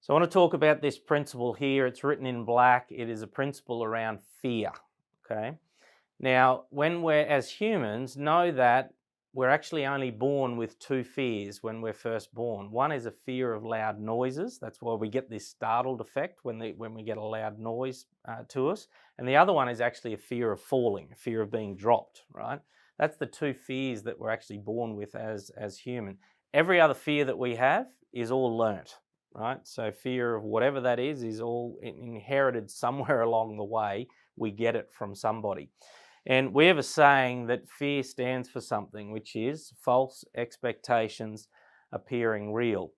So I want to talk about this principle here. It's written in black. It is a principle around fear. Okay. Now, when we're as humans, know that we're actually only born with two fears when we're first born. One is a fear of loud noises. That's why we get this startled effect when we get a loud noise to us. And the other one is actually a fear of falling, a fear of being dropped, right? That's the two fears that we're actually born with as human. Every other fear that we have is all learnt, right? So fear of whatever that is all inherited somewhere along the way. We get it from somebody. And we have a saying that fear stands for something, which is false expectations appearing real.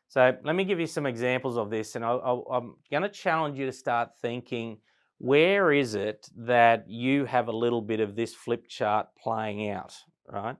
So let me give you some examples of this, and I'm going to challenge you to start thinking, where is it that you have a little bit of this flip chart playing out, right?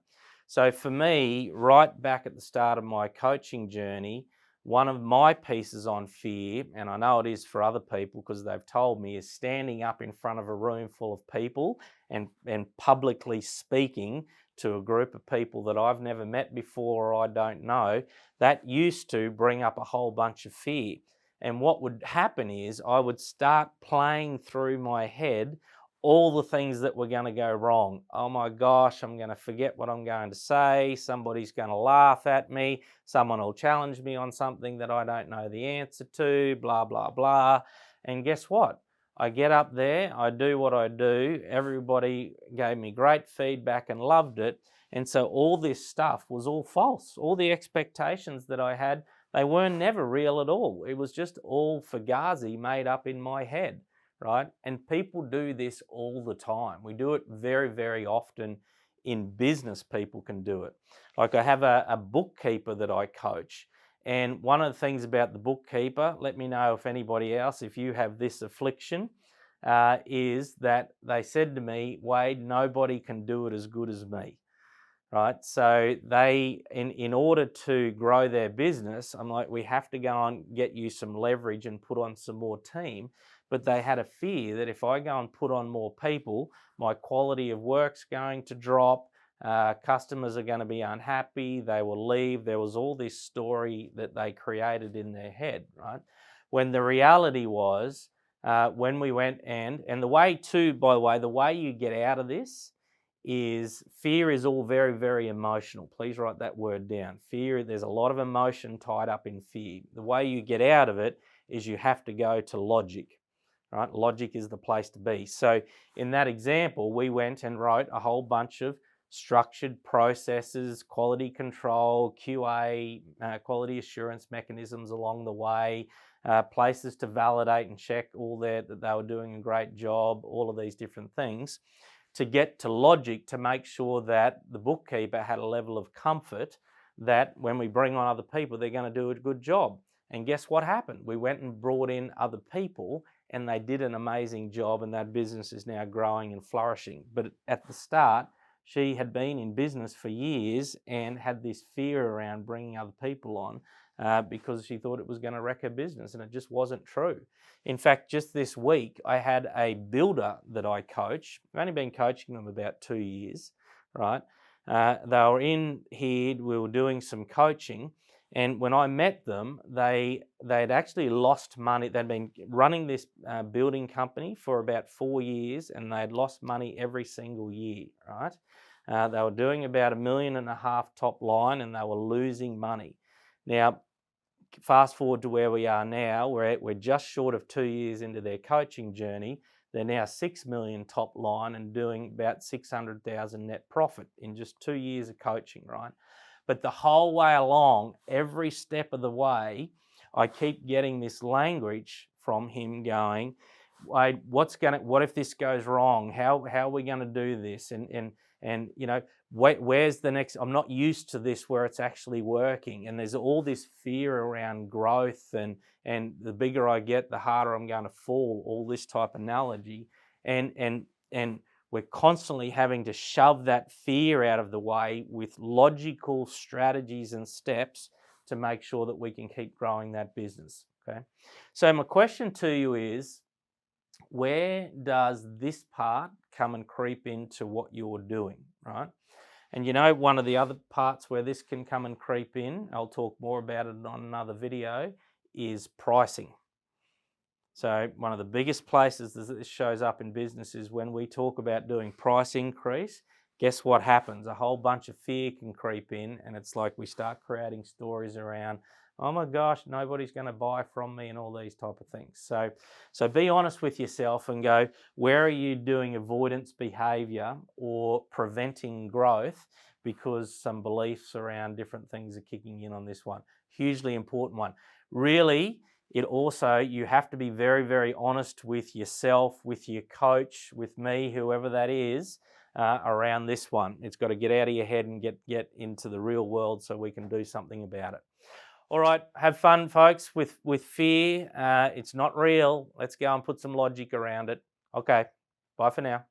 So for me, right back at the start of my coaching journey, one of my pieces on fear, and I know it is for other people because they've told me, is standing up in front of a room full of people and publicly speaking to a group of people that I've never met before or I don't know. That used to bring up a whole bunch of fear. And what would happen is I would start playing through my head all the things that were going to go wrong. Oh my gosh, I'm going to forget what I'm going to say. Somebody's going to laugh at me. Someone will challenge me on something that I don't know the answer to, blah, blah, blah. And guess what? I get up there, I do what I do. Everybody gave me great feedback and loved it. And so all this stuff was all false. All the expectations that I had, they weren't never real at all. It was just all fugazi made up in my head, right? And people do this all the time. We do it very, very often in business. People can do it. Like I have a bookkeeper that I coach. And one of the things about the bookkeeper, let me know if anybody else, if you have this affliction, is that they said to me, Wade, nobody can do it as good as me, right? So they, in order to grow their business, I'm like, we have to go and get you some leverage and put on some more team. But they had a fear that if I go and put on more people, my quality of work's going to drop. Customers are going to be unhappy. They will leave. There was all this story that they created in their head, right? When the reality was, when we went and the way too, by the way, the way you get out of this is fear is all very, very emotional. Please write that word down. Fear, there's a lot of emotion tied up in fear. The way you get out of it is you have to go to logic, right? Logic is the place to be. So in that example, we went and wrote a whole bunch of structured processes, quality control, QA, quality assurance mechanisms along the way, places to validate and check all that they were doing a great job, all of these different things, to get to logic to make sure that the bookkeeper had a level of comfort that when we bring on other people, they're going to do a good job. And guess what happened? We went and brought in other people and they did an amazing job, and that business is now growing and flourishing. But at the start, she had been in business for years and had this fear around bringing other people on because she thought it was going to wreck her business, and it just wasn't true. In fact, just this week, I had a builder that I coach. I've only been coaching them about 2 years, right? They were in here, we were doing some coaching, and when I met them, they'd actually lost money. They'd been running this building company for about 4 years, and they'd lost money every single year, right? They were doing about $1.5 million top line, and they were losing money. Now, fast forward to where we are now, we're just short of 2 years into their coaching journey. They're now 6 million top line and doing about 600,000 net profit in just 2 years of coaching, right? But the whole way along, every step of the way, I keep getting this language from him going, Wade, what if this goes wrong? How are we going to do this? And you know, where's the next? I'm not used to this where it's actually working. And there's all this fear around growth, and the bigger I get, the harder I'm going to fall. All this type of analogy, and we're constantly having to shove that fear out of the way with logical strategies and steps to make sure that we can keep growing that business. Okay, so my question to you is, where does this part come and creep into what you're doing, right? And you know, one of the other parts where this can come and creep in, I'll talk more about it on another video, is pricing. So one of the biggest places that this shows up in business is when we talk about doing price increase. Guess what happens? A whole bunch of fear can creep in, and it's like we start creating stories around, oh my gosh, nobody's going to buy from me and all these type of things. So be honest with yourself and go, where are you doing avoidance behavior or preventing growth because some beliefs around different things are kicking in on this one? Hugely important one. Really, it also, you have to be very, very honest with yourself, with your coach, with me, whoever that is, around this one. It's got to get out of your head and get into the real world so we can do something about it. All right, have fun, folks, with fear. It's not real. Let's go and put some logic around it. Okay, bye for now.